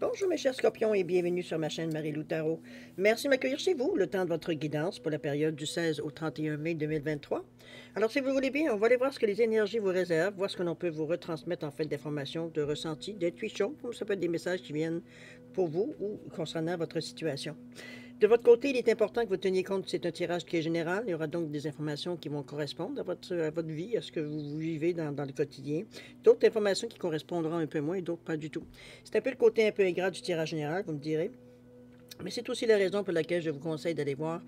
Bonjour mes chers scorpions et bienvenue sur ma chaîne Marie-Lou Tarot. Merci de m'accueillir chez vous, le temps de votre guidance pour la période du 16 au 31 mai 2023. Alors si vous voulez bien, on va aller voir ce que les énergies vous réservent, voir ce que l'on peut vous retransmettre en fait d'informations, de ressentis, d'intuitions, ou ça peut être des messages qui viennent pour vous ou concernant votre situation. De votre côté, il est important que vous teniez compte que c'est un tirage qui est général. Il y aura donc des informations qui vont correspondre à votre vie, à ce que vous vivez dans le quotidien. D'autres informations qui correspondront un peu moins et d'autres pas du tout. C'est un peu le côté un peu ingrat du tirage général, vous me direz. Mais c'est aussi la raison pour laquelle je vous conseille d'aller voir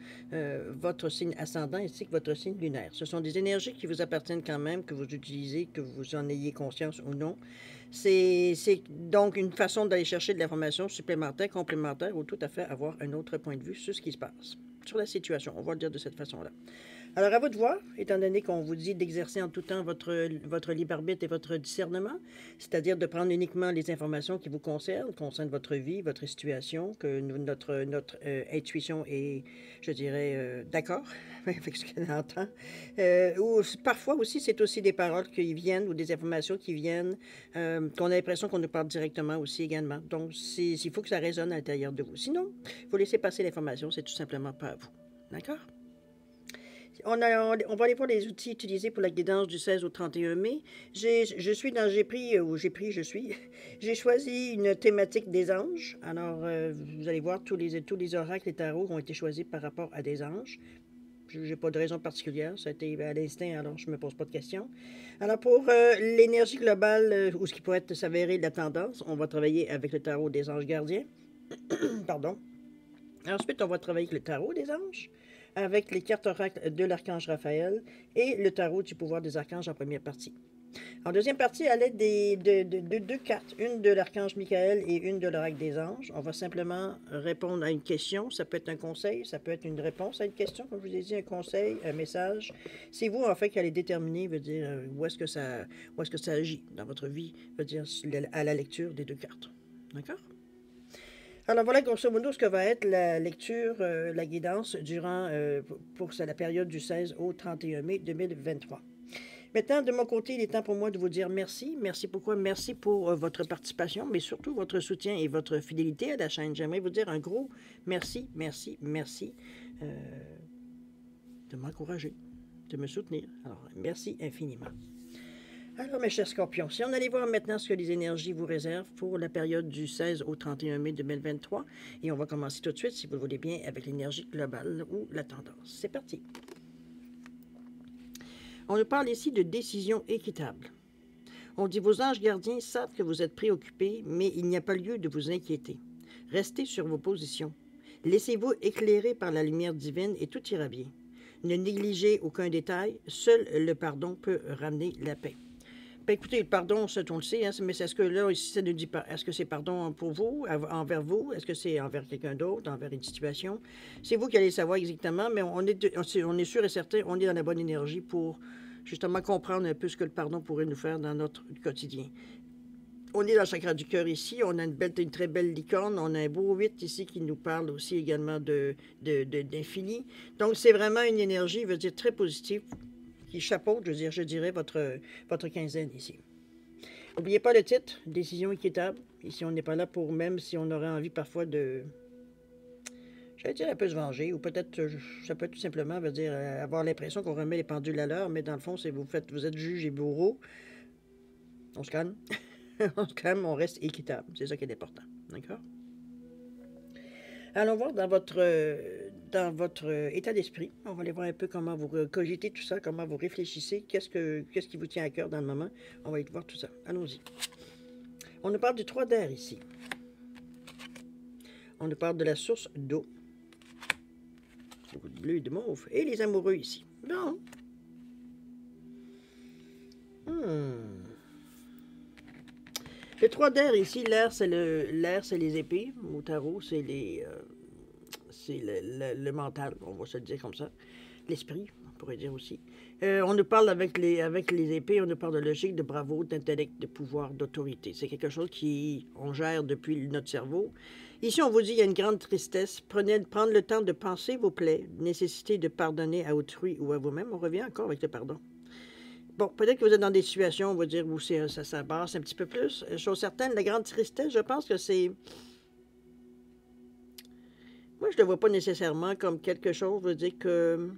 votre signe ascendant ainsi que votre signe lunaire. Ce sont des énergies qui vous appartiennent quand même, que vous utilisez, que vous en ayez conscience ou non. C'est donc une façon d'aller chercher de l'information supplémentaire, complémentaire ou tout à fait avoir un autre point de vue sur ce qui se passe, sur la situation. On va le dire de cette façon-là. Alors, à vous de voir, étant donné qu'on vous dit d'exercer en tout temps votre libre arbitre et votre discernement, c'est-à-dire de prendre uniquement les informations qui vous concernent votre vie, votre situation, que notre intuition est, je dirais, d'accord avec ce qu'elle entend. Ou parfois aussi, c'est aussi des paroles qui viennent ou des informations qui viennent, qu'on a l'impression qu'on nous parle directement aussi également. Donc, il faut que ça résonne à l'intérieur de vous. Sinon, il faut laisser passer l'information, c'est tout simplement pas à vous. D'accord? On va aller voir les outils utilisés pour la guidance du 16 au 31 mai. J'ai choisi une thématique des anges. Alors, vous allez voir, tous les oracles et tarots ont été choisis par rapport à des anges. Je n'ai pas de raison particulière, ça a été à l'instinct, alors je ne me pose pas de questions. Alors, pour l'énergie globale, ou ce qui pourrait s'avérer de la tendance, on va travailler avec le tarot des anges gardiens. Pardon. Ensuite, on va travailler avec le tarot des anges, avec les cartes oracles de l'archange Raphaël et le tarot du pouvoir des archanges en première partie. En deuxième partie, à l'aide de deux cartes, une de l'archange Michael et une de l'oracle des anges, on va simplement répondre à une question. Ça peut être un conseil, ça peut être une réponse à une question, comme je vous ai dit, un conseil, un message. C'est vous, en fait, qui allez déterminer, veut dire, où est-ce que ça agit dans votre vie, veut dire, à la lecture des deux cartes. D'accord? Alors voilà grosso modo ce que va être la lecture, la guidance durant pour la période du 16 au 31 mai 2023. Maintenant, de mon côté, il est temps pour moi de vous dire merci. Merci pourquoi? Merci pour votre participation, mais surtout votre soutien et votre fidélité à la chaîne. J'aimerais vous dire un gros merci, merci, merci de m'encourager, de me soutenir. Alors, merci infiniment. Alors, mes chers scorpions, si on allait voir maintenant ce que les énergies vous réservent pour la période du 16 au 31 mai 2023, et on va commencer tout de suite, si vous le voulez bien, avec l'énergie globale ou la tendance. C'est parti. On nous parle ici de décision équitable. On dit vos anges gardiens savent que vous êtes préoccupés, mais il n'y a pas lieu de vous inquiéter. Restez sur vos positions. Laissez-vous éclairer par la lumière divine et tout ira bien. Ne négligez aucun détail, seul le pardon peut ramener la paix. Ben écoutez, le pardon, ça, on le sait, hein, mais est-ce que là, ici, ça nous dit pas, est-ce que c'est pardon pour vous, envers vous? Est-ce que c'est envers quelqu'un d'autre, envers une situation? C'est vous qui allez savoir exactement, mais on est sûr et certain, on est dans la bonne énergie pour justement comprendre un peu ce que le pardon pourrait nous faire dans notre quotidien. On est dans le chakra du cœur ici, on a une très belle licorne, on a un beau 8 ici qui nous parle aussi également d'infini. Donc c'est vraiment une énergie, je veux dire, très positive, qui chapeaute, je dirais, votre quinzaine ici. N'oubliez pas le titre, décision équitable. Ici, on n'est pas là pour, même si on aurait envie parfois de, j'allais dire, un peu se venger, ou peut-être, ça peut être tout simplement, veut dire, avoir l'impression qu'on remet les pendules à l'heure, mais dans le fond, c'est vous êtes juge et bourreau. On se calme. On se calme, on reste équitable. C'est ça qui est important. D'accord? Allons voir dans votre état d'esprit. On va aller voir un peu comment vous cogitez tout ça, comment vous réfléchissez, qu'est-ce qui vous tient à cœur dans le moment. On va aller voir tout ça. Allons-y. On nous parle du 3 d'air ici. On nous parle de la source d'eau. Beaucoup de bleu et de mauve. Et les amoureux ici. Bon. Le 3 d'air ici, l'air, c'est les épées. Au tarot, c'est le mental, on va se le dire comme ça. L'esprit, on pourrait dire aussi. On nous parle avec les épées, on nous parle de logique, de bravoure, d'intellect, de pouvoir, d'autorité. C'est quelque chose on gère depuis notre cerveau. Ici, on vous dit, il y a une grande tristesse. Prendre le temps de penser vos plaies, nécessité de pardonner à autrui ou à vous-même. On revient encore avec le pardon. Bon, peut-être que vous êtes dans des situations, on va dire, où ça basse un petit peu plus. Chose certaine, la grande tristesse, je pense que c'est... Moi, je ne le vois pas nécessairement comme quelque chose, je veux dire que...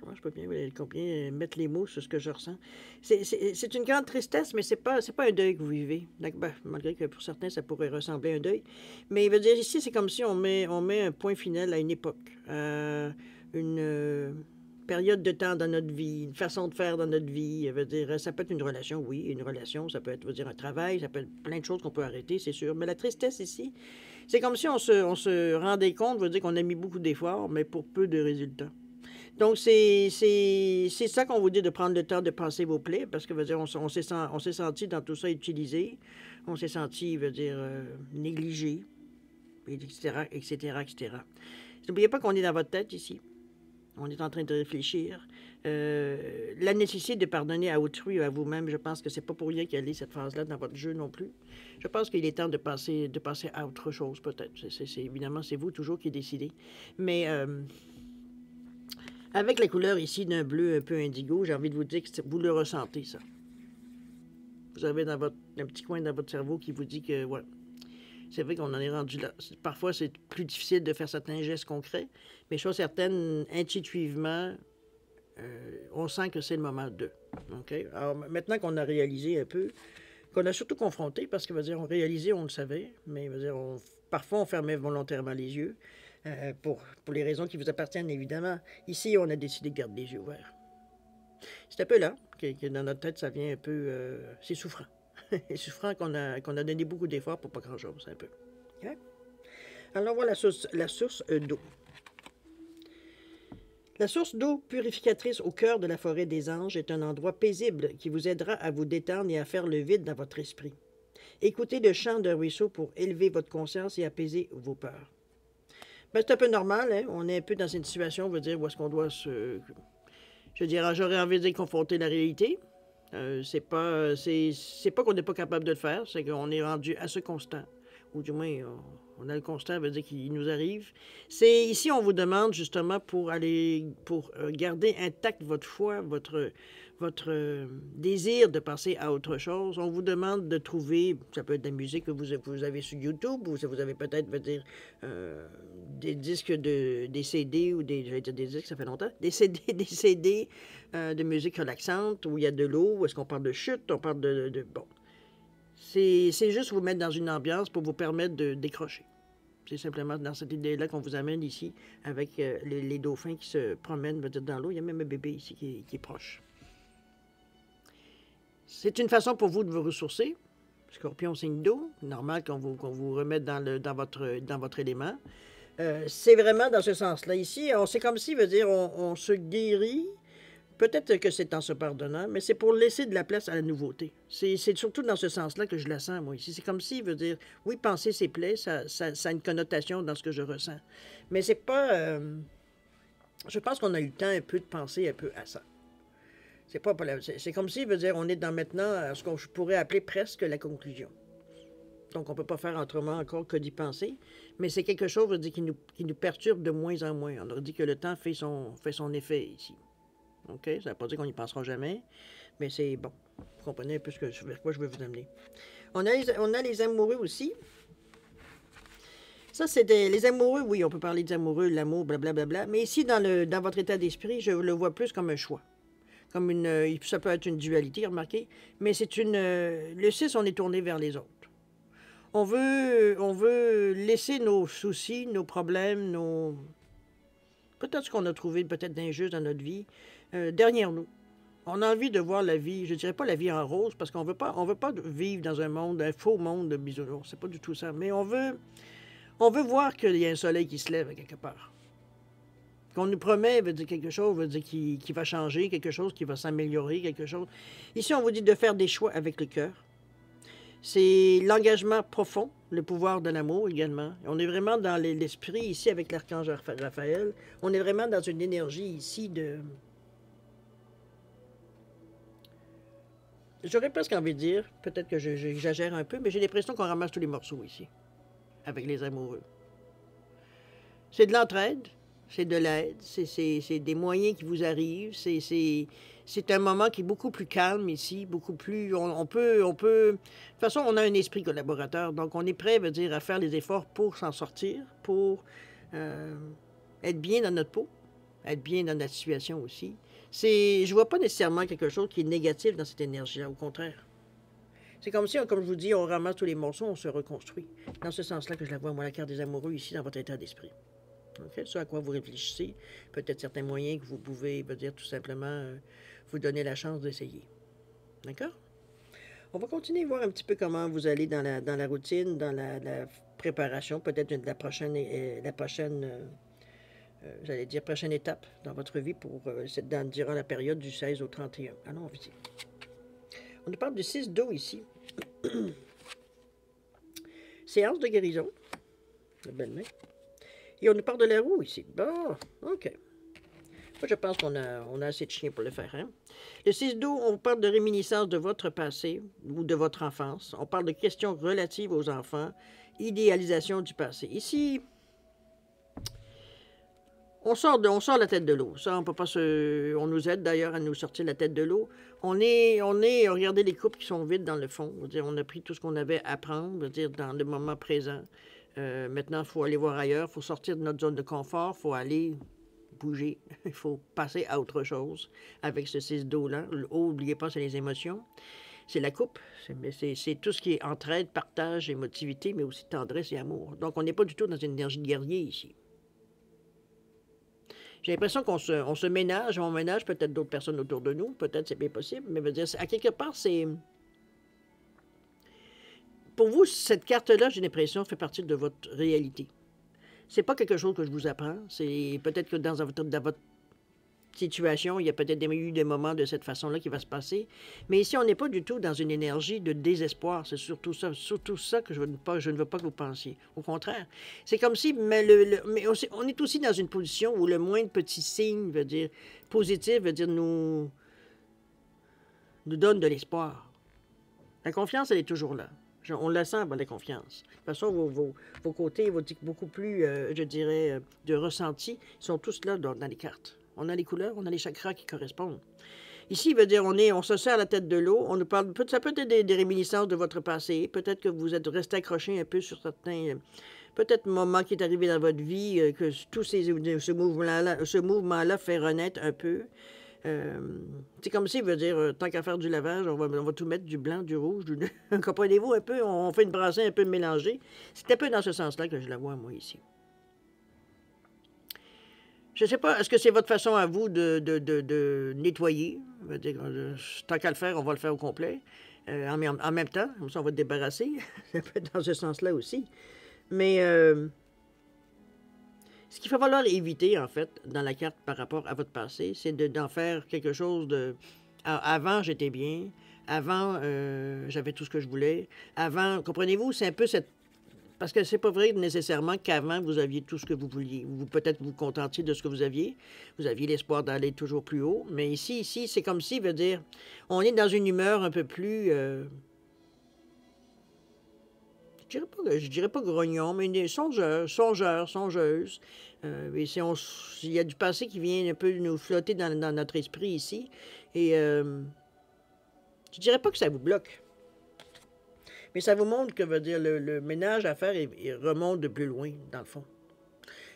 Moi, je peux bien mettre les mots sur ce que je ressens. C'est une grande tristesse, mais c'est pas un deuil que vous vivez. Ben, malgré que pour certains, ça pourrait ressembler à un deuil. Mais il veut dire, ici, c'est comme si on met un point final à une époque, à une période de temps dans notre vie, une façon de faire dans notre vie. Veut dire, ça peut être une relation, oui, une relation, ça peut être, veut dire, un travail, ça peut être plein de choses qu'on peut arrêter, c'est sûr. Mais la tristesse ici, c'est comme si on se rendait compte, veut dire qu'on a mis beaucoup d'efforts, mais pour peu de résultats. Donc, c'est ça qu'on vous dit de prendre le temps de penser vos plaies, parce que, veut dire, on s'est senti dans tout ça utilisé, on s'est senti, veut dire, négligé, etc., etc., etc. N'oubliez pas qu'on est dans votre tête ici. On est en train de réfléchir. La nécessité de pardonner à autrui ou à vous-même, je pense que c'est pas pour rien qu'il y a cette phase-là dans votre jeu non plus. Je pense qu'il est temps de passer à autre chose, peut-être. Évidemment, c'est vous toujours qui décidez. Mais... avec la couleur ici d'un bleu un peu indigo, j'ai envie de vous dire que vous le ressentez, ça. Vous avez un petit coin dans votre cerveau qui vous dit que, ouais, c'est vrai qu'on en est rendu là. Parfois, c'est plus difficile de faire certains gestes concrets, mais chose certaine, intuitivement, on sent que c'est le moment de. OK? Alors, maintenant qu'on a réalisé un peu, qu'on a surtout confronté, parce que, veut dire, on réalisait, on le savait, mais, veut dire, parfois, on fermait volontairement les yeux. Pour les raisons qui vous appartiennent, évidemment. Ici, on a décidé de garder les yeux ouverts. C'est un peu là que dans notre tête, ça vient un peu... c'est souffrant. C'est souffrant qu'on a donné beaucoup d'efforts pour pas grand-chose, un peu. Okay? Alors, voilà la source d'eau. La source d'eau purificatrice au cœur de la forêt des anges est un endroit paisible qui vous aidera à vous détendre et à faire le vide dans votre esprit. Écoutez le chant d'un ruisseau pour élever votre conscience et apaiser vos peurs. Ben, c'est un peu normal, hein? On est un peu dans une situation, on veut dire, où est-ce qu'on doit se... Je dirais, j'aurais envie de dire confronter la réalité. C'est pas qu'on n'est pas capable de le faire, c'est qu'on est rendu à ce constat. Ou du moins, on a le constat, veut dire qu'il nous arrive. C'est ici, on vous demande justement pour garder intact votre foi, votre désir de passer à autre chose. On vous demande de trouver, ça peut être de la musique que vous avez sur YouTube, ou vous avez peut-être, veut dire, des disques des CD, ou j'allais dire des disques, ça fait longtemps, des CD de musique relaxante, où il y a de l'eau, où est-ce qu'on parle de chute, on parle bon. C'est juste vous mettre dans une ambiance pour vous permettre de décrocher. C'est simplement dans cette idée-là qu'on vous amène ici, avec les dauphins qui se promènent, veut dire, dans l'eau. Il y a même un bébé ici qui est proche. C'est une façon pour vous de vous ressourcer. Scorpion, signe d'eau, normal qu'on vous remette dans votre élément. C'est vraiment dans ce sens-là. Ici, c'est comme si, veut dire, on se guérit. Peut-être que c'est en se pardonnant, mais c'est pour laisser de la place à la nouveauté. C'est surtout dans ce sens-là que je la sens, moi, ici. C'est comme si, veut dire, oui, penser ses plaies, ça a une connotation dans ce que je ressens. Mais c'est pas... je pense qu'on a eu le temps un peu de penser un peu à ça. C'est comme si, veut dire, on est dans maintenant ce qu'on pourrait appeler presque la conclusion. Donc, on ne peut pas faire autrement encore que d'y penser, mais c'est quelque chose, veut dire, qui nous perturbe de moins en moins. On a dit que le temps fait son effet ici. OK? Ça ne veut pas dire qu'on n'y pensera jamais, mais c'est bon. Vous comprenez un peu vers quoi je veux vous amener. On a les amoureux aussi. Ça, c'est les amoureux, oui, on peut parler des amoureux, l'amour, blablabla. Mais ici, dans votre état d'esprit, je le vois plus comme un choix. Comme ça peut être une dualité, remarquez, mais c'est le 6, on est tourné vers les autres. On veut laisser nos soucis, nos problèmes, peut-être ce qu'on a trouvé peut-être d'injuste dans notre vie, derrière nous. On a envie de voir la vie, je dirais pas la vie en rose, parce qu'on veut pas vivre dans un faux monde de bisounours, c'est pas du tout ça, mais on veut voir qu'il y a un soleil qui se lève à quelque part. Qu'on nous promet, veut dire quelque chose, veut dire qui va changer, quelque chose qui va s'améliorer, quelque chose. Ici, on vous dit de faire des choix avec le cœur. C'est l'engagement profond, le pouvoir de l'amour également. On est vraiment dans l'esprit ici avec l'archange Raphaël. On est vraiment dans une énergie ici de... J'aurais presque envie de dire, peut-être que j'exagère un peu, mais j'ai l'impression qu'on ramasse tous les morceaux ici, avec les amoureux. C'est de l'entraide. c'est de l'aide, c'est des moyens qui vous arrivent, c'est un moment qui est beaucoup plus calme ici, beaucoup plus... De toute façon, on a un esprit collaborateur, donc on est prêt, veut dire, à faire les efforts pour s'en sortir, pour euh, être bien dans notre peau, être bien dans notre situation aussi. Je vois pas nécessairement quelque chose qui est négatif dans cette énergie-là, au contraire. C'est comme si, comme je vous dis, on ramasse tous les morceaux, on se reconstruit. Dans ce sens-là que je la vois, moi, la carte des amoureux, ici, dans votre état d'esprit. Okay? Ce à quoi vous réfléchissez, peut-être certains moyens que vous pouvez, veut dire tout simplement, vous donner la chance d'essayer. D'accord? On va continuer à voir un petit peu comment vous allez dans la routine, dans la préparation, peut-être de la prochaine j'allais dire prochaine étape dans votre vie durant la période du 16 au 31. Allons ici. On nous parle du 6 d'eau ici. Séance de guérison. La belle main. Et on nous parle de la roue ici. Bon, OK. Moi, je pense qu'on a assez de chiens pour le faire. Hein? Le 6 d'eau, on parle de réminiscence de votre passé ou de votre enfance. On parle de questions relatives aux enfants, idéalisation du passé. Ici, on sort la tête de l'eau. Ça, on peut pas se... On nous aide d'ailleurs à nous sortir la tête de l'eau. Regardez les coupes qui sont vides dans le fond. On a pris tout ce qu'on avait à prendre, dans le moment présent. Maintenant, il faut aller voir ailleurs. Il faut sortir de notre zone de confort. Il faut aller bouger. Il faut passer à autre chose avec ce 6 d'eau-là. N'oubliez pas, c'est les émotions. C'est la coupe. C'est tout ce qui est entraide, partage, émotivité, mais aussi tendresse et amour. Donc, on n'est pas du tout dans une énergie de guerrier ici. J'ai l'impression qu'on se ménage, on ménage peut-être d'autres personnes autour de nous, peut-être c'est bien possible, mais veut dire, à quelque part, c'est... Pour vous, cette carte-là, j'ai l'impression, fait partie de votre réalité. C'est pas quelque chose que je vous apprends, c'est peut-être que dans votre situation, il y a peut-être eu des moments de cette façon-là qui va se passer, mais ici, on n'est pas du tout dans une énergie de désespoir, c'est surtout ça que je ne veux pas que vous pensiez. Au contraire, c'est comme si, mais on est aussi dans une position où le moindre petit signe veut dire positif, veut dire nous donne de l'espoir. La confiance, elle est toujours là. On la sent, la confiance. De toute façon, vos côtés, beaucoup plus, je dirais, de ressenti, sont tous là dans les cartes. On a les couleurs, on a les chakras qui correspondent. Ici, il veut dire, on se serre la tête de l'eau, on nous parle, ça peut être des réminiscences de votre passé, peut-être que vous êtes resté accroché un peu sur certains, peut-être moments qui est arrivé dans votre vie, que ce mouvement-là fait renaître un peu. C'est comme si, veut dire, tant qu'à faire du lavage, on va tout mettre, du blanc, du rouge, comprenez-vous un peu, on fait une brassée un peu mélangée. C'est un peu dans ce sens-là que je la vois, moi, ici. Je ne sais pas, est-ce que c'est votre façon à vous de nettoyer? Tant qu'à le faire, on va le faire au complet. En même temps, comme ça, on va te débarrasser. Ça peut être dans ce sens-là aussi. Mais ce qu'il va falloir éviter, en fait, dans la carte par rapport à votre passé, c'est d'en faire quelque chose de... Avant, j'étais bien. Avant, j'avais tout ce que je voulais. Avant, comprenez-vous, c'est un peu cette... Parce que c'est pas vrai nécessairement qu'avant, vous aviez tout ce que vous vouliez. Peut-être vous contentiez de ce que vous aviez. Vous aviez l'espoir d'aller toujours plus haut. Mais ici, c'est comme si, veut dire, on est dans une humeur un peu plus... je dirais pas grognon, mais songeuse. Il y a du passé qui vient un peu nous flotter dans notre esprit ici. Et je dirais pas que ça vous bloque. Mais ça vous montre que veut dire le ménage à faire, il remonte de plus loin, dans le fond.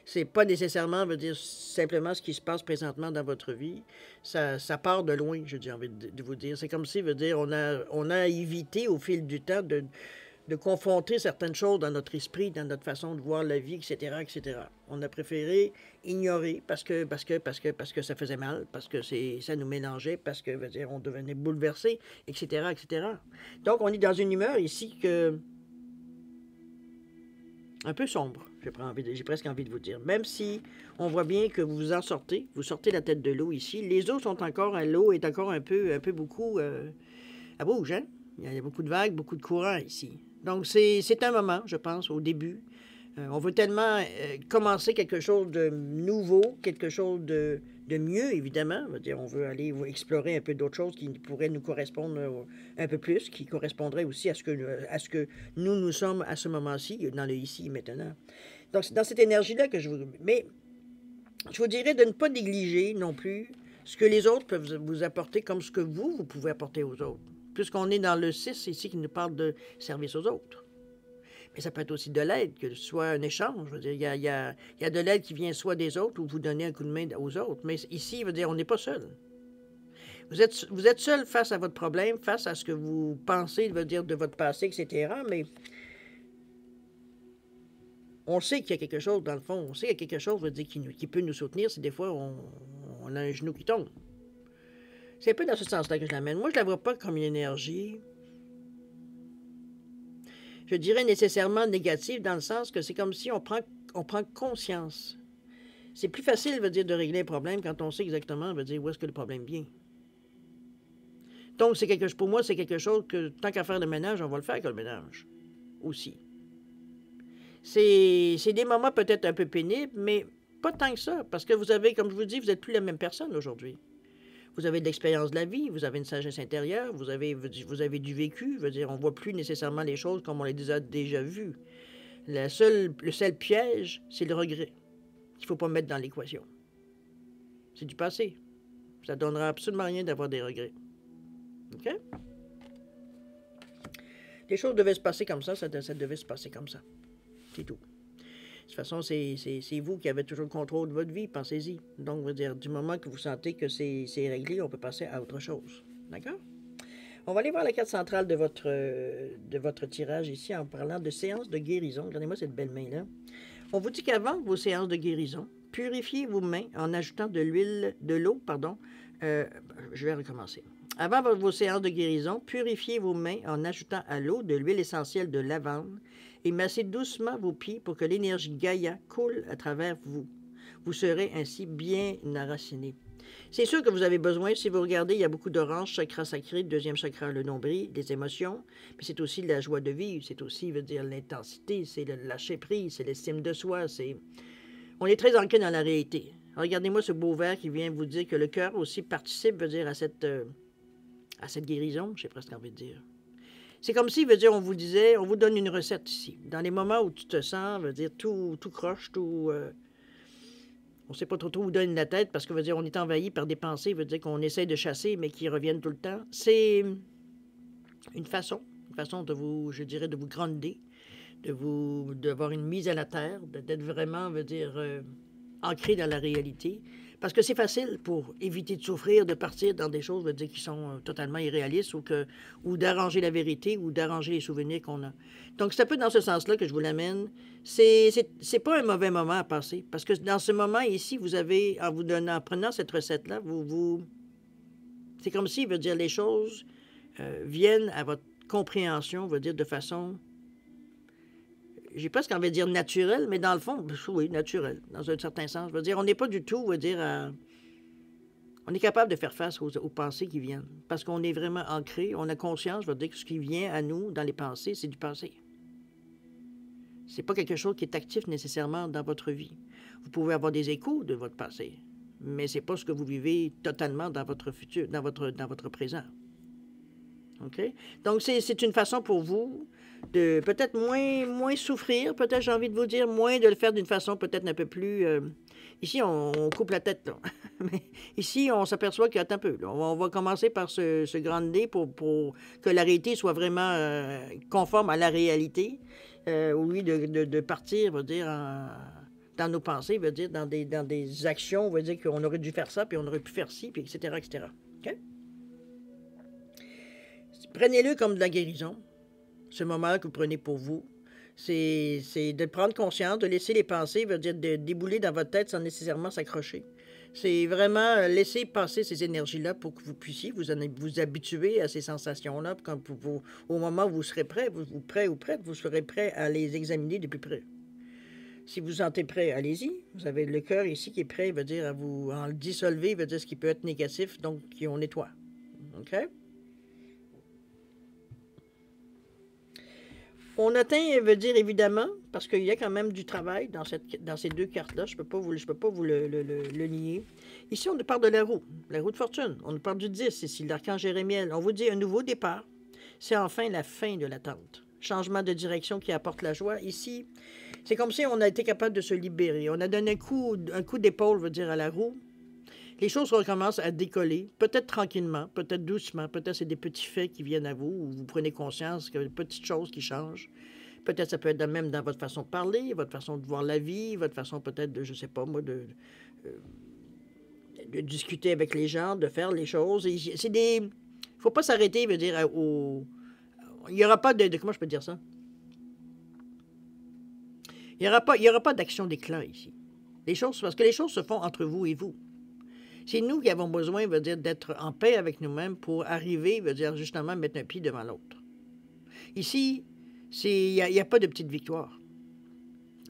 C'est pas nécessairement, veut dire, simplement ce qui se passe présentement dans votre vie. Ça part de loin, j'ai envie de vous dire. C'est comme si, veut dire, on a évité au fil du temps de confronter certaines choses dans notre esprit, dans notre façon de voir la vie, etc., etc. On a préféré ignorer parce que ça faisait mal, parce que ça nous mélangeait, parce que, veut dire, on devenait bouleversé, etc., etc. Donc, on est dans une humeur ici un peu sombre, j'ai presque envie de vous dire. Même si on voit bien que vous en sortez, vous sortez la tête de l'eau ici. Les eaux sont encore, l'eau est encore un peu beaucoup, elle bouge, hein? Il y a beaucoup de vagues, beaucoup de courants ici. Donc, c'est un moment, je pense, au début. On veut tellement commencer quelque chose de nouveau, quelque chose de mieux, évidemment. On veut aller explorer un peu d'autres choses qui pourraient nous correspondre un peu plus, qui correspondraient aussi à ce que nous sommes à ce moment-ci, dans le ici et maintenant. Donc, c'est dans cette énergie-là que je vous... Mais Je vous dirais de ne pas négliger non plus ce que les autres peuvent vous apporter comme ce que vous pouvez apporter aux autres. Puisqu'on est dans le 6 ici qui nous parle de service aux autres. Mais ça peut être aussi de l'aide, que ce soit un échange. Je veux dire, il y a de l'aide qui vient soit des autres ou vous donnez un coup de main aux autres. Mais ici, je veux dire, on n'est pas seul. Vous êtes seul face à votre problème, face à ce que vous pensez, veut dire, de votre passé, etc. Mais on sait qu'il y a quelque chose, dans le fond. On sait qu'il y a quelque chose, veut dire, qui peut nous soutenir si des fois on a un genou qui tombe. C'est un peu dans ce sens-là que je l'amène. Moi, je ne la vois pas comme une énergie, je dirais nécessairement négative, dans le sens que c'est comme si on prend conscience. C'est plus facile, veut dire, de régler un problème quand on sait exactement, veut dire, où est-ce que le problème vient. Donc, pour moi, c'est quelque chose que, tant qu'à faire le ménage, on va le faire avec le ménage aussi. C'est des moments peut-être un peu pénibles, mais pas tant que ça, parce que vous avez, comme je vous dis, vous n'êtes plus la même personne aujourd'hui. Vous avez de l'expérience de la vie, vous avez une sagesse intérieure, vous avez du vécu, je veux dire, on ne voit plus nécessairement les choses comme on les a déjà vues. Le seul piège, c'est le regret qu'il ne faut pas mettre dans l'équation. C'est du passé. Ça ne donnera absolument rien d'avoir des regrets. OK? Les choses devaient se passer comme ça devait se passer comme ça. C'est tout. De toute façon, c'est vous qui avez toujours le contrôle de votre vie, pensez-y. Donc, je veux dire, du moment que vous sentez que c'est réglé, on peut passer à autre chose. D'accord? On va aller voir la carte centrale de votre tirage ici en parlant de séance de guérison. Regardez-moi cette belle main-là. On vous dit qu'avant vos séances de guérison, purifiez vos mains en ajoutant de l'eau, je vais recommencer. Avant vos séances de guérison, purifiez vos mains en ajoutant à l'eau de l'huile essentielle de lavande et massez doucement vos pieds pour que l'énergie Gaïa coule à travers vous. Vous serez ainsi bien enraciné. C'est sûr que vous avez besoin, si vous regardez, il y a beaucoup d'orange, chakra sacré, deuxième chakra, le nombril, des émotions, mais c'est aussi la joie de vivre, c'est aussi, veut dire, l'intensité, c'est le lâcher-prise, c'est l'estime de soi, On est très ancré dans la réalité. Regardez-moi ce beau vers qui vient vous dire que le cœur aussi participe, veut dire, à cette guérison, j'ai presque envie de dire. C'est comme si, veut dire, on vous donne une recette ici. Dans les moments où tu te sens, veut dire, tout croche, on ne sait pas trop où donner la tête parce que, veut dire, on est envahi par des pensées, veut dire qu'on essaie de chasser, mais qui reviennent tout le temps. C'est une façon de vous, je dirais, de vous grounder, d'avoir une mise à la terre, d'être vraiment, veut dire, ancré dans la réalité. Parce que c'est facile pour éviter de souffrir, de partir dans des choses, veut dire, qui sont totalement irréalistes ou d'arranger la vérité ou d'arranger les souvenirs qu'on a. Donc, c'est un peu dans ce sens-là que je vous l'amène. C'est pas un mauvais moment à passer. Parce que dans ce moment ici, vous avez, en prenant cette recette-là, c'est comme si, veut dire, les choses viennent à votre compréhension, veut dire, de façon, j'ai presque envie de dire naturelle, mais dans le fond, oui, naturelle, dans un certain sens. Je veux dire, on n'est pas du tout, veut dire, on est capable de faire face aux pensées qui viennent. Parce qu'on est vraiment ancré, on a conscience, je veux dire, que ce qui vient à nous dans les pensées, c'est du passé. C'est pas quelque chose qui est actif nécessairement dans votre vie. Vous pouvez avoir des échos de votre passé, mais c'est pas ce que vous vivez totalement dans votre futur, dans votre présent. OK? Donc, c'est une façon pour vous de peut-être moins souffrir, peut-être j'ai envie de vous dire, moins de le faire d'une façon peut-être un peu plus... Ici, on coupe la tête, là. Mais ici, on s'aperçoit qu'il y a un peu. Là. On va commencer par se grander pour que la réalité soit vraiment conforme à la réalité, au lieu de partir, veut dire, dans nos pensées, veut dire, dans des actions, veut dire qu'on aurait dû faire ça, puis on aurait pu faire ci, puis etc., etc. OK? Prenez-le comme de la guérison. Ce moment que vous prenez pour vous, c'est de prendre conscience, de laisser les pensées, veut dire de débouler dans votre tête sans nécessairement s'accrocher. C'est vraiment laisser passer ces énergies-là pour que vous puissiez vous habituer à ces sensations-là. Au moment où vous serez prêt, vous serez prêt à les examiner de plus près. Si vous sentez prêt, allez-y. Vous avez le cœur ici qui est prêt, veut dire à vous en le dissolver, veut dire ce qui peut être négatif, donc on nettoie. OK? On atteint, veut dire évidemment, parce qu'il y a quand même du travail dans ces deux cartes-là. Je ne peux pas vous le nier. Ici, on nous parle de la roue de fortune. On nous parle du 10 ici, l'archange Jérémiel. On vous dit un nouveau départ. C'est enfin la fin de l'attente. changement de direction qui apporte la joie. Ici, c'est comme si on a été capable de se libérer. On a donné un coup d'épaule, veut dire, à la roue. Les choses recommencent à décoller, peut-être tranquillement, peut-être doucement, peut-être c'est des petits faits qui viennent à vous, où vous prenez conscience qu'il y a des petites choses qui changent. Peut-être ça peut être même dans votre façon de parler, votre façon de voir la vie, votre façon peut-être de, je sais pas moi, de discuter avec les gens, de faire les choses. C'est des... Il ne faut pas s'arrêter, veut dire, il n'y aura pas comment je peux dire ça? Il n'y aura pas d'action d'éclat ici. Parce que les choses se font entre vous et vous. C'est nous qui avons besoin, veut dire, d'être en paix avec nous-mêmes pour arriver, veut dire, justement, mettre un pied devant l'autre. Ici, il n'y a pas de petite victoire.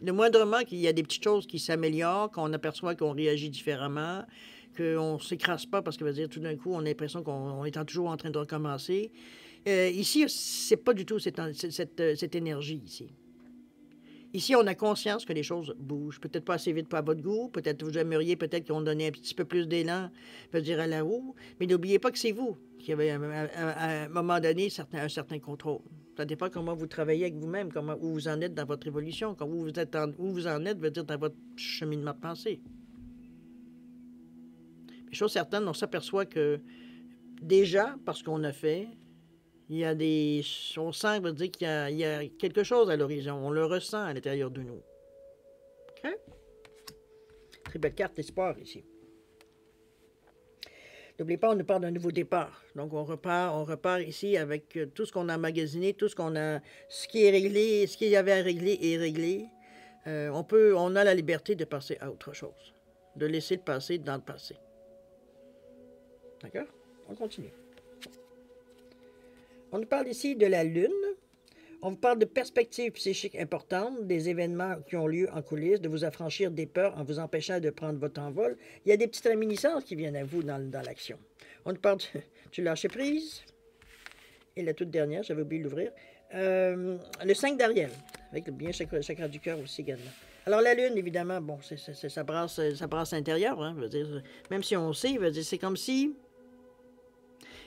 Le moindrement qu'il y a des petites choses qui s'améliorent, qu'on aperçoit qu'on réagit différemment, qu'on ne s'écrase pas parce que, veut dire, tout d'un coup, on a l'impression qu'on est toujours en train de recommencer. Ici, c'est pas du tout cette énergie ici. Ici, on a conscience que les choses bougent. Peut-être pas assez vite pour à votre goût. Peut-être vous aimeriez peut-être qu'on donnait un petit peu plus d'élan, veut dire, à la roue. Mais n'oubliez pas que c'est vous qui avez, à un moment donné, un certain contrôle. Ça dépend comment vous travaillez avec vous-même, où vous en êtes dans votre évolution, où vous en êtes, veut dire, dans votre cheminement de pensée. Mais chose certaine, on s'aperçoit que déjà, parce qu'on a fait, on sent, veut dire qu'il y a quelque chose à l'horizon. On le ressent à l'intérieur de nous. OK? Très belle carte d'espoir ici. N'oubliez pas, on nous parle d'un nouveau départ. Donc, on repart ici avec tout ce qu'on a emmagasiné, ce qui est réglé, ce qu'il y avait à régler est réglé. On a la liberté de passer à autre chose, de laisser le passé dans le passé. D'accord? On continue. On nous parle ici de la Lune. On vous parle de perspectives psychiques importantes, des événements qui ont lieu en coulisses, de vous affranchir des peurs en vous empêchant de prendre votre envol. Il y a des petites réminiscences qui viennent à vous dans l'action. On nous parle du lâcher-prise. Et la toute dernière, j'avais oublié de l'ouvrir. Le 5 d'Ariel, avec le bien chakra du cœur aussi également. Alors la Lune, évidemment, bon, ça brasse l'intérieur. Hein, veut dire, même si on sait, veut dire, c'est comme si...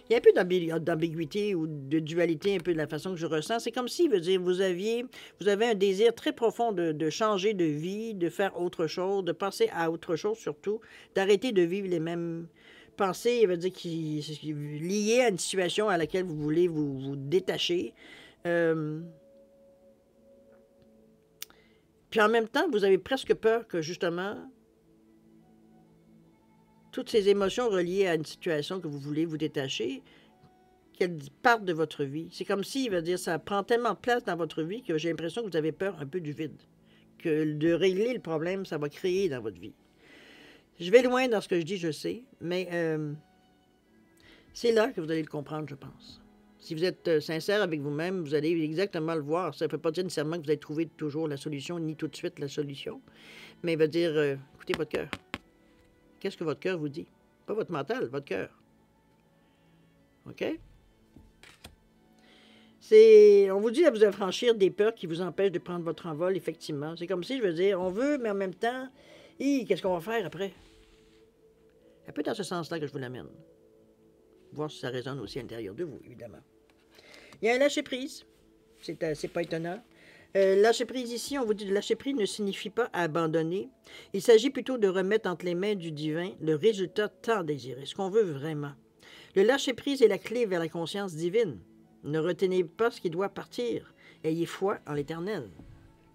Il y a un peu d'ambiguïté ou de dualité un peu de la façon que je ressens. C'est comme si, veut dire, vous avez un désir très profond de changer de vie, de faire autre chose, de passer à autre chose surtout, d'arrêter de vivre les mêmes pensées, veut dire, liées à une situation à laquelle vous voulez vous détacher. Puis en même temps, vous avez presque peur que justement toutes ces émotions reliées à une situation que vous voulez vous détacher, qu'elles partent de votre vie. C'est comme si, veut dire, ça prend tellement de place dans votre vie que j'ai l'impression que vous avez peur un peu du vide. Que de régler le problème, ça va créer dans votre vie. Je vais loin dans ce que je dis, je sais, mais c'est là que vous allez le comprendre, je pense. Si vous êtes sincère avec vous-même, vous allez exactement le voir. Ça ne veut pas dire nécessairement que vous allez trouver toujours la solution, ni tout de suite la solution, mais veut dire, écoutez votre cœur. Qu'est-ce que votre cœur vous dit? Pas votre mental, votre cœur. OK? On vous dit de vous affranchir des peurs qui vous empêchent de prendre votre envol, effectivement. C'est comme si, je veux dire, on veut, mais en même temps, qu'est-ce qu'on va faire après? Un peu dans ce sens-là que je vous l'amène. Voir si ça résonne aussi à l'intérieur de vous, évidemment. Il y a un lâcher-prise. C'est pas étonnant. Lâcher-prise ici, on vous dit que lâcher-prise ne signifie pas abandonner. Il s'agit plutôt de remettre entre les mains du divin le résultat tant désiré, ce qu'on veut vraiment. Le lâcher-prise est la clé vers la conscience divine. Ne retenez pas ce qui doit partir. Ayez foi en l'Éternel.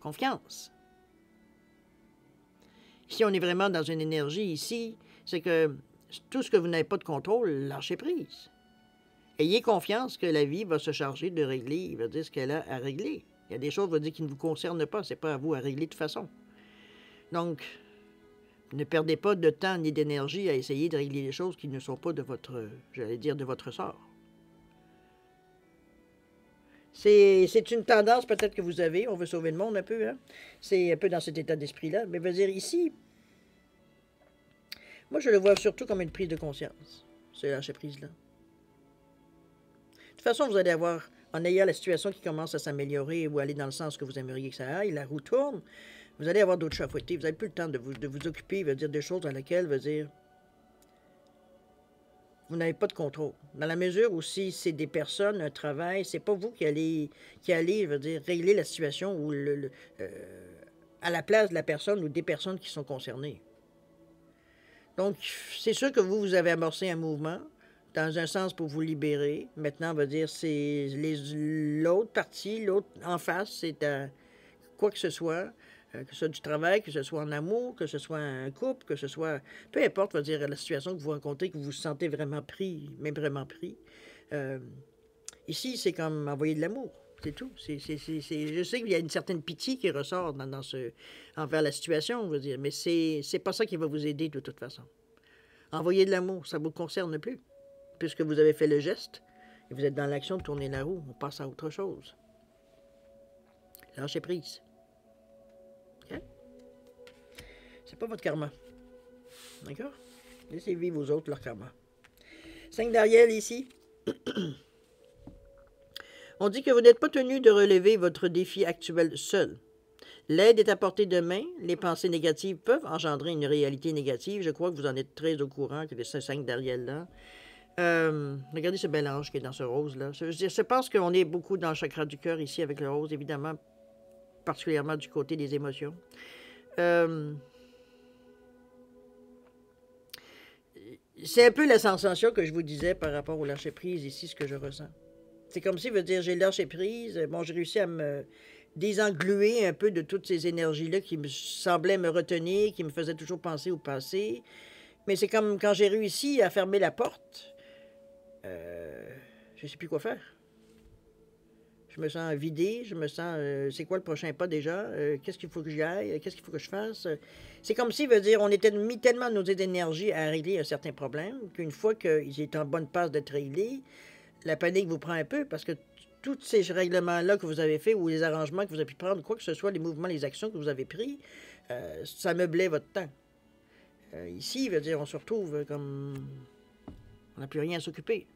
Confiance. Si on est vraiment dans une énergie ici, c'est que tout ce que vous n'avez pas de contrôle, lâchez prise. Ayez confiance que la vie va se charger de régler, il va dire ce qu'elle a à régler. Il y a des choses, va dire, qui ne vous concernent pas, ce n'est pas à vous à régler de toute façon. Donc, ne perdez pas de temps ni d'énergie à essayer de régler les choses qui ne sont pas de votre, j'allais dire, de votre sort. C'est une tendance peut-être que vous avez, on veut sauver le monde un peu, hein? C'est un peu dans cet état d'esprit-là. Mais veut dire ici, moi je le vois surtout comme une prise de conscience, ce lâcher-prise-là. De toute façon, vous allez avoir, en ayant la situation qui commence à s'améliorer ou aller dans le sens que vous aimeriez que ça aille, la roue tourne, vous allez avoir d'autres chats à fouetter. Vous n'avez plus le temps de vous occuper, veut dire, de choses dans lesquelles, veut dire, vous n'avez pas de contrôle. Dans la mesure où si c'est des personnes, un travail, c'est pas vous qui allez, je veux dire, régler la situation ou à la place de la personne ou des personnes qui sont concernées. Donc, c'est sûr que vous avez amorcé un mouvement dans un sens pour vous libérer. Maintenant, on va dire, c'est l'autre partie, l'autre en face, c'est quoi que ce soit du travail, que ce soit en amour, que ce soit un couple, que ce soit... Peu importe, on va dire, la situation que vous rencontrez, que vous vous sentez vraiment pris, même vraiment pris. Euh, Ici, c'est comme envoyer de l'amour. C'est tout. Je sais qu'il y a une certaine pitié qui ressort envers la situation, on va dire, mais c'est pas ça qui va vous aider de toute façon. Envoyer de l'amour, ça ne vous concerne plus, puisque vous avez fait le geste et vous êtes dans l'action de tourner la roue. On passe à autre chose. Lâchez prise. Okay? C'est pas votre karma. D'accord? Laissez vivre aux autres leur karma. 5 d'Ariel ici. On dit que vous n'êtes pas tenu de relever votre défi actuel seul. L'aide est à portée de main. Les pensées négatives peuvent engendrer une réalité négative. Je crois que vous en êtes très au courant, que les 5 d'Ariel-là. Regardez ce bel ange qui est dans ce rose-là. Je pense qu'on est beaucoup dans le chakra du cœur ici avec le rose, évidemment, particulièrement du côté des émotions. C'est un peu la sensation que je vous disais par rapport au lâcher-prise ici, ce que je ressens. C'est comme si, veut dire, j'ai lâché prise, bon, j'ai réussi à me désengluer un peu de toutes ces énergies-là qui me semblaient me retenir, qui me faisaient toujours penser au passé. Mais c'est comme quand j'ai réussi à fermer la porte, je ne sais plus quoi faire. Je me sens vidé, je me sens, c'est quoi le prochain pas déjà? Qu'est-ce qu'il faut que j'y aille? Qu'est-ce qu'il faut que je fasse? C'est comme si, veut dire, on était mis tellement nos énergies à régler un certain problème qu'une fois qu'ils étaient en bonne passe d'être réglés, la panique vous prend un peu parce que tous ces règlements-là que vous avez faits ou les arrangements que vous avez pu prendre, quoi que ce soit, les mouvements, les actions que vous avez pris, ça meublait votre temps. Ici, veut dire, on se retrouve comme... On n'a plus rien à s'occuper.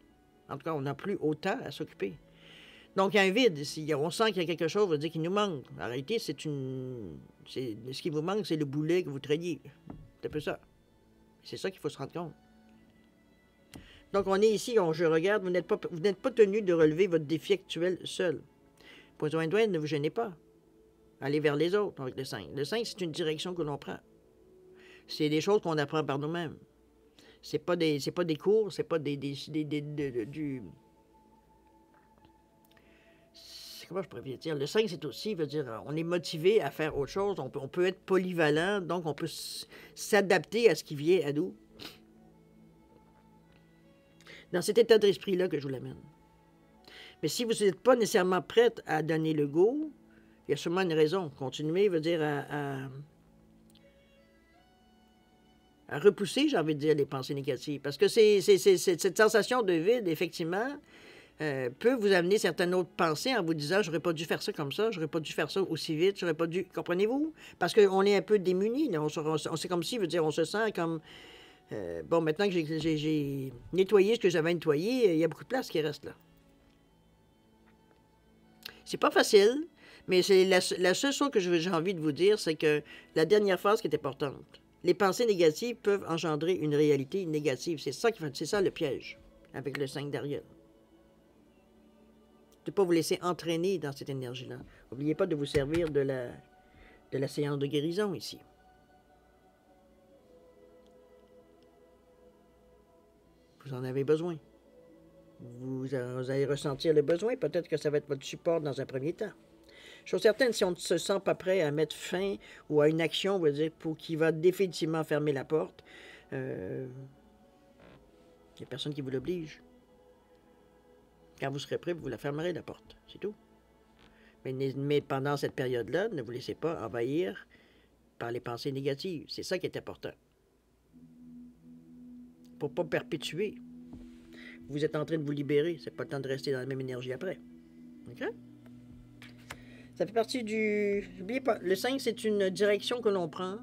En tout cas, on n'a plus autant à s'occuper. Donc, il y a un vide ici. On sent qu'il y a quelque chose, veut dire qu'il nous manque. En réalité, ce qui vous manque, c'est le boulet que vous traîniez. C'est un peu ça. C'est ça qu'il faut se rendre compte. Donc, on est ici, je regarde, vous n'êtes pas tenu de relever votre défi actuel seul. Poison douane, ne vous gênez pas. Allez vers les autres avec le 5. Le 5, c'est une direction que l'on prend. C'est des choses qu'on apprend par nous-mêmes. C'est pas des cours, c'est pas comment je pourrais bien dire? Le 5, c'est aussi, veut dire, on est motivé à faire autre chose, on peut être polyvalent, donc on peut s'adapter à ce qui vient à nous. Dans cet état d'esprit-là que je vous l'amène. Mais si vous n'êtes pas nécessairement prête à donner le go, il y a sûrement une raison. Continuez, veut dire, à repousser, j'ai envie de dire, les pensées négatives. Parce que cette sensation de vide, effectivement, peut vous amener certaines autres pensées en vous disant « j'aurais pas dû faire ça comme ça, j'aurais pas dû faire ça aussi vite, j'aurais pas dû... » Comprenez-vous? Parce qu'on est un peu démunis. C'est comme si, veut dire, on se sent comme... bon, maintenant que j'ai nettoyé ce que j'avais nettoyé, il y a beaucoup de place qui reste là. C'est pas facile, mais c'est la seule chose que j'ai envie de vous dire, c'est que la dernière phrase qui est importante. Les pensées négatives peuvent engendrer une réalité négative. C'est ça le piège avec le 5 d'Ariel. De ne pas vous laisser entraîner dans cette énergie-là. N'oubliez pas de vous servir de la séance de guérison ici. Vous en avez besoin. Vous allez ressentir le besoin. Peut-être que ça va être votre support dans un premier temps. Chose certaine, si on ne se sent pas prêt à mettre fin ou à une action, on va dire, qui va définitivement fermer la porte, il n'y a personne qui vous l'oblige. Quand vous serez prêt, vous la fermerez, la porte. C'est tout. Mais pendant cette période-là, ne vous laissez pas envahir par les pensées négatives. C'est ça qui est important. Pour ne pas perpétuer. Vous êtes en train de vous libérer. C'est pas le temps de rester dans la même énergie après. OK? Ça fait partie du... N'oubliez pas, le 5, c'est une direction que l'on prend.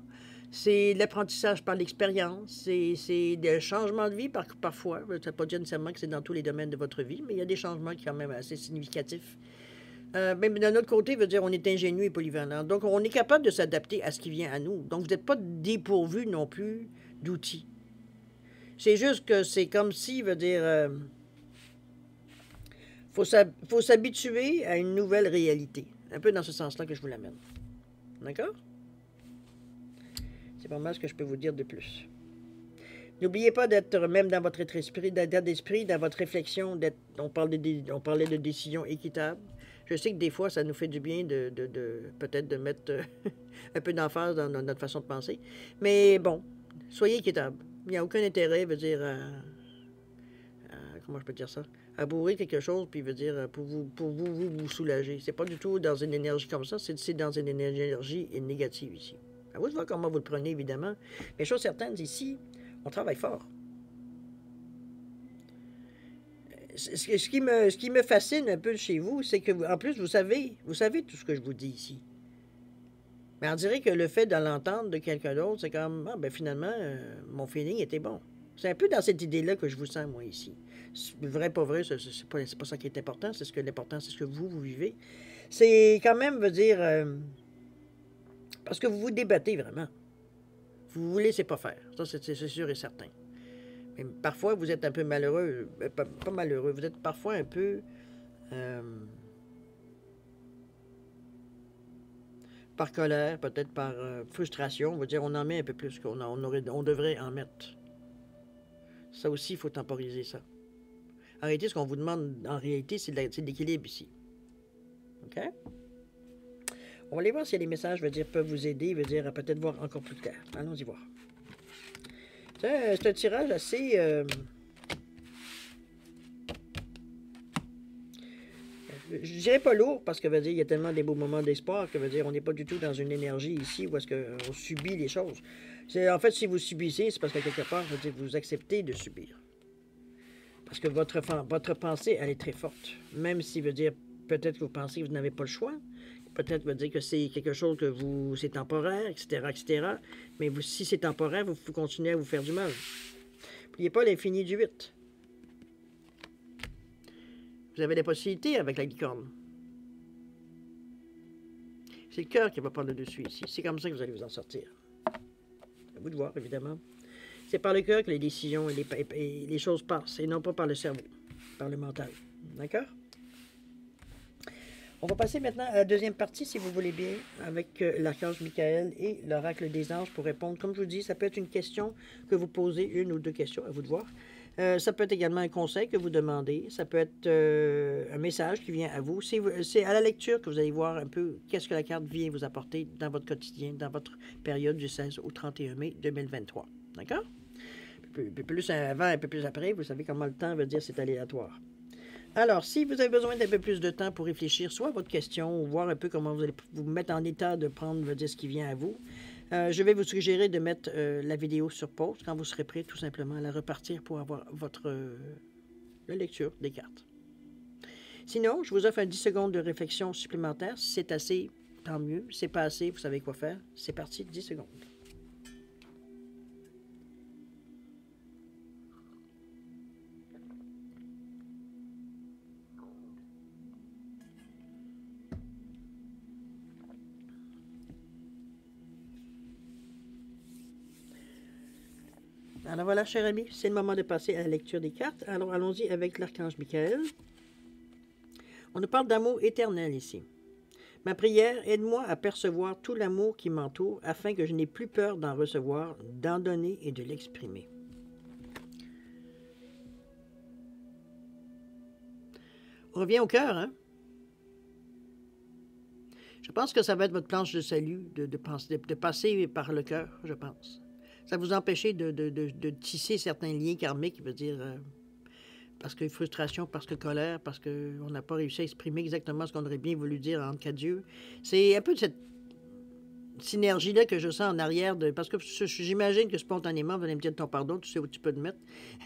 C'est l'apprentissage par l'expérience. C'est des changements de vie parfois. Ça ne veut pas dire nécessairement que c'est dans tous les domaines de votre vie, mais il y a des changements qui sont quand même assez significatifs. Même d'un autre côté, veut dire on est ingénieux et polyvalent. Donc, on est capable de s'adapter à ce qui vient à nous. Donc, vous n'êtes pas dépourvu non plus d'outils. C'est juste que c'est comme si, veut dire, faut s'habituer à une nouvelle réalité. Un peu dans ce sens-là que je vous l'amène. D'accord? C'est pas mal ce que je peux vous dire de plus. N'oubliez pas d'être, même dans votre état d'esprit, dans votre réflexion, on parlait de décisions équitables. Je sais que des fois, ça nous fait du bien peut-être de mettre un peu d'emphase dans notre façon de penser. Mais bon, soyez équitable. Il n'y a aucun intérêt, veut dire, comment je peux dire ça? À bourrer quelque chose, puis veut dire, pour vous soulager. C'est pas du tout dans une énergie comme ça, c'est dans une énergie négative ici. À vous de voir comment vous le prenez, évidemment. Mais chose certaine, ici, on travaille fort. Ce qui me fascine un peu chez vous, c'est que, en plus, vous savez tout ce que je vous dis ici. Mais on dirait que le fait de l'entendre de quelqu'un d'autre, c'est comme, ah, ben finalement, mon feeling était bon. C'est un peu dans cette idée-là que je vous sens, moi, ici. Vrai, pas vrai, c'est pas ça qui est important. L'important, c'est ce que vous vivez. C'est quand même, veut dire, parce que vous vous débattez vraiment. Vous ne vous laissez pas faire. Ça, c'est sûr et certain. Mais parfois, vous êtes un peu malheureux. Pas malheureux. Vous êtes parfois un peu... par colère, peut-être par frustration. On va dire, on en met un peu plus qu'on on devrait en mettre. Ça aussi, il faut temporiser ça. En réalité, ce qu'on vous demande, en réalité, c'est de l'équilibre ici. OK? On va aller voir si les messages, veut dire, peuvent vous aider, veut dire, à peut-être voir encore plus clair. Allons-y voir. C'est un tirage assez... je dirais pas lourd, parce que, veut dire, il y a tellement des beaux moments d'espoir que, veut dire, on n'est pas du tout dans une énergie ici où est-ce qu'on subit les choses. En fait, si vous subissez, c'est parce que quelque part, veut dire, vous acceptez de subir. Parce que votre pensée, elle est très forte. Même si, veut dire, peut-être que vous pensez que vous n'avez pas le choix. Peut-être veut dire que c'est quelque chose que c'est temporaire, etc., etc. Mais si c'est temporaire, vous continuez à vous faire du mal. N'oubliez pas l'infini du 8. Vous avez des possibilités avec la licorne. C'est le cœur qui va prendre le dessus ici. C'est comme ça que vous allez vous en sortir. À vous de voir, évidemment. C'est par le cœur que les décisions et les choses passent, et non pas par le cerveau, par le mental. D'accord? On va passer maintenant à la deuxième partie, si vous voulez bien, avec l'archange Michael et l'oracle des anges pour répondre. Comme je vous dis, ça peut être une question que vous posez, une ou deux questions, à vous de voir. Ça peut être également un conseil que vous demandez. Ça peut être un message qui vient à vous. C'est à la lecture que vous allez voir un peu qu'est-ce que la carte vient vous apporter dans votre quotidien, dans votre période du 16 au 31 mai 2023. D'accord? Un peu plus avant, un peu plus après, vous savez comment le temps veut dire c'est aléatoire. Alors, si vous avez besoin d'un peu plus de temps pour réfléchir soit à votre question ou voir un peu comment vous allez vous mettre en état de prendre, veut dire ce qui vient à vous, je vais vous suggérer de mettre la vidéo sur pause quand vous serez prêt tout simplement à la repartir pour avoir la lecture des cartes. Sinon, je vous offre un 10 secondes de réflexion supplémentaire. Si c'est assez, tant mieux. Si c'est pas assez, vous savez quoi faire. C'est parti, 10 secondes. Alors voilà, chers amis, c'est le moment de passer à la lecture des cartes. Alors allons-y avec l'archange Michael. On nous parle d'amour éternel ici. Ma prière, aide-moi à percevoir tout l'amour qui m'entoure afin que je n'ai plus peur d'en recevoir, d'en donner et de l'exprimer. On revient au cœur, hein? Je pense que ça va être votre planche de salut, de passer par le cœur, je pense. Ça vous empêcher de tisser certains liens karmiques, veut dire, parce que frustration, parce que colère, parce qu'on n'a pas réussi à exprimer exactement ce qu'on aurait bien voulu dire entre quatre dieux. C'est un peu de cette synergie-là que je sens en arrière, parce que j'imagine que spontanément, vous allez me dire ton pardon, tu sais où tu peux te mettre.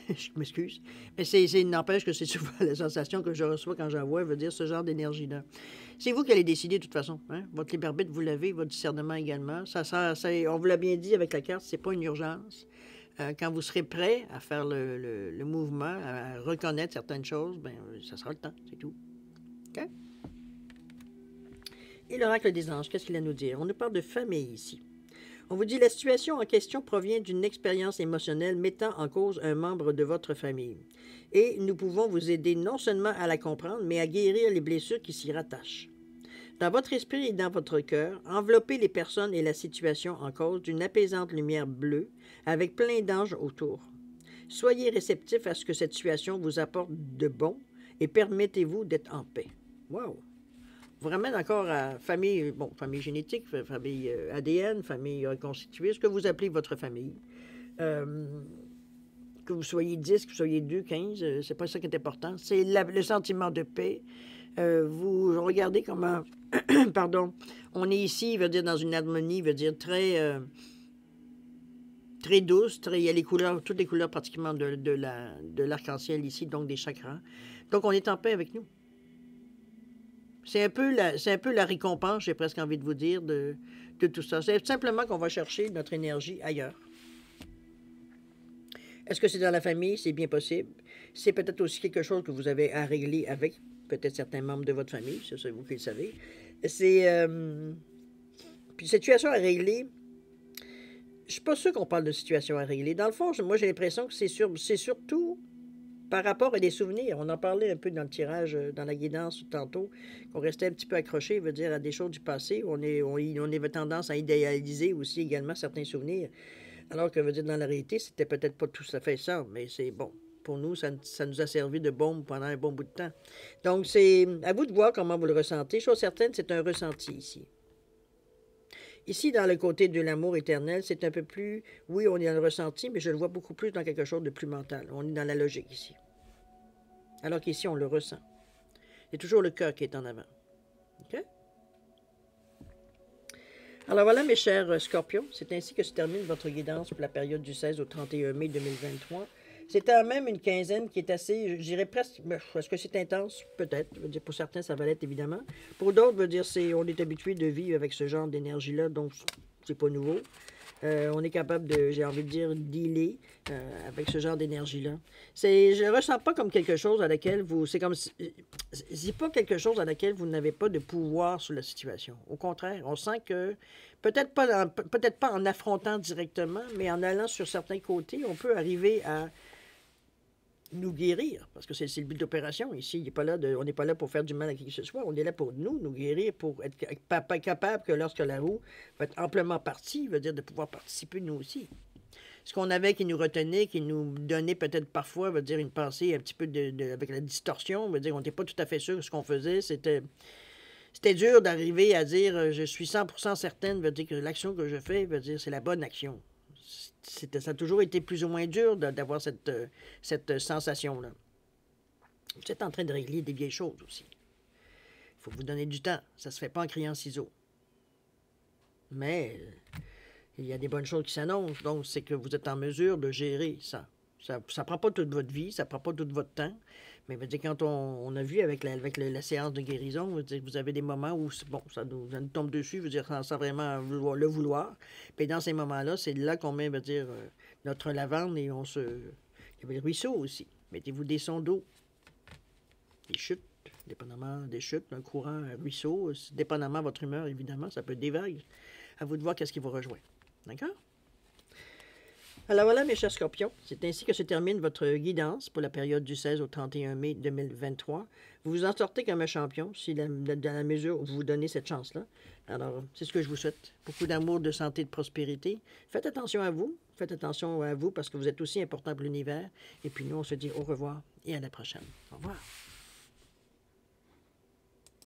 Je m'excuse. Mais n'empêche que c'est souvent la sensation que je reçois quand j'envoie, veut dire ce genre d'énergie-là. C'est vous qui allez décider de toute façon. Hein? Votre libre arbitre, vous l'avez, votre discernement également. On vous l'a bien dit avec la carte, c'est pas une urgence. Quand vous serez prêt à faire le mouvement, à reconnaître certaines choses, ben ça sera le temps, c'est tout. OK? Et l'oracle des anges, qu'est-ce qu'il a à nous dire? On nous parle de famille ici. On vous dit la situation en question provient d'une expérience émotionnelle mettant en cause un membre de votre famille. Et nous pouvons vous aider non seulement à la comprendre, mais à guérir les blessures qui s'y rattachent. Dans votre esprit et dans votre cœur, enveloppez les personnes et la situation en cause d'une apaisante lumière bleue avec plein d'anges autour. Soyez réceptifs à ce que cette situation vous apporte de bon et permettez-vous d'être en paix. Wow! Vous ramène encore à famille, bon, famille génétique, famille ADN, famille reconstituée, ce que vous appelez votre famille. Que vous soyez 10, que vous soyez 2, 15, c'est pas ça qui est important. C'est le sentiment de paix. Vous regardez comment, pardon, on est ici, veut dire dans une harmonie, veut dire très, très douce, il y a les couleurs, toutes les couleurs pratiquement de l'arc-en-ciel ici, donc des chakras. Donc on est en paix avec nous. C'est un peu la récompense, j'ai presque envie de vous dire, de tout ça. C'est simplement qu'on va chercher notre énergie ailleurs. Est-ce que c'est dans la famille? C'est bien possible. C'est peut-être aussi quelque chose que vous avez à régler avec peut-être certains membres de votre famille, c'est vous qui le savez. Puis cette situation à régler, je suis pas sûr qu'on parle de situation à régler. Dans le fond, moi j'ai l'impression que c'est surtout par rapport à des souvenirs. On en parlait un peu dans le tirage, dans la guidance tantôt, qu'on restait un petit peu accroché, veut dire, à des choses du passé. On avait tendance à idéaliser aussi également certains souvenirs. Alors que, veut dire, dans la réalité, c'était peut-être pas tout à fait ça, mais c'est bon. Pour nous, ça nous a servi de bombe pendant un bon bout de temps. Donc, c'est à vous de voir comment vous le ressentez. Chose certaine, c'est un ressenti ici. Ici, dans le côté de l'amour éternel, c'est un peu plus... Oui, on est dans le ressenti, mais je le vois beaucoup plus dans quelque chose de plus mental. On est dans la logique ici. Alors qu'ici, on le ressent. C'est toujours le cœur qui est en avant. OK? Alors voilà, mes chers scorpions, c'est ainsi que se termine votre guidance pour la période du 16 au 31 mai 2023. C'est quand même une quinzaine qui est assez, je dirais presque, est-ce que c'est intense? Peut-être. Pour certains, ça va l'être évidemment. Pour d'autres, on est habitué de vivre avec ce genre d'énergie-là, donc c'est pas nouveau. On est capable de, j'ai envie de dire, dealer avec ce genre d'énergie-là. Je ne ressens pas comme quelque chose à laquelle vous... C'est pas quelque chose à laquelle vous n'avez pas de pouvoir sur la situation. Au contraire, on sent que, peut-être pas en affrontant directement, mais en allant sur certains côtés, on peut arriver à nous guérir, parce que c'est le but d'opération. Ici, on n'est pas là pour faire du mal à qui que ce soit, on est là pour nous guérir, pour être capable que lorsque la roue va être amplement partie, veut dire de pouvoir participer nous aussi. Ce qu'on avait qui nous retenait, qui nous donnait peut-être parfois, veut dire une pensée un petit peu avec la distorsion, veut dire on n'était pas tout à fait sûr de ce qu'on faisait, c'était dur d'arriver à dire je suis 100% certaine, veut dire que l'action que je fais, veut dire c'est la bonne action. Ça a toujours été plus ou moins dur d'avoir cette sensation-là. Vous êtes en train de régler des vieilles choses aussi. Il faut vous donner du temps. Ça ne se fait pas en criant ciseaux. Mais il y a des bonnes choses qui s'annoncent. Donc, c'est que vous êtes en mesure de gérer ça. Ça ne prend pas toute votre vie, ça ne prend pas tout votre temps. Mais veut dire, quand on a vu avec la séance de guérison, vous avez des moments où bon, ça nous tombe dessus, veut dire, sans vraiment le vouloir. Puis dans ces moments-là, c'est là qu'on met, veut dire, notre lavande et on se... Il y avait le ruisseau aussi. Mettez-vous des sondes d'eau, des chutes, dépendamment des chutes, un courant, un ruisseau, dépendamment de votre humeur, évidemment, ça peut être des vagues. À vous de voir qu'est-ce qui vous rejoint. D'accord? Alors voilà, mes chers scorpions, c'est ainsi que se termine votre guidance pour la période du 16 au 31 mai 2023. Vous vous en sortez comme un champion, si dans la mesure où vous vous donnez cette chance-là. Alors, c'est ce que je vous souhaite. Beaucoup d'amour, de santé, de prospérité. Faites attention à vous parce que vous êtes aussi important pour l'univers. Et puis nous, on se dit au revoir et à la prochaine. Au revoir.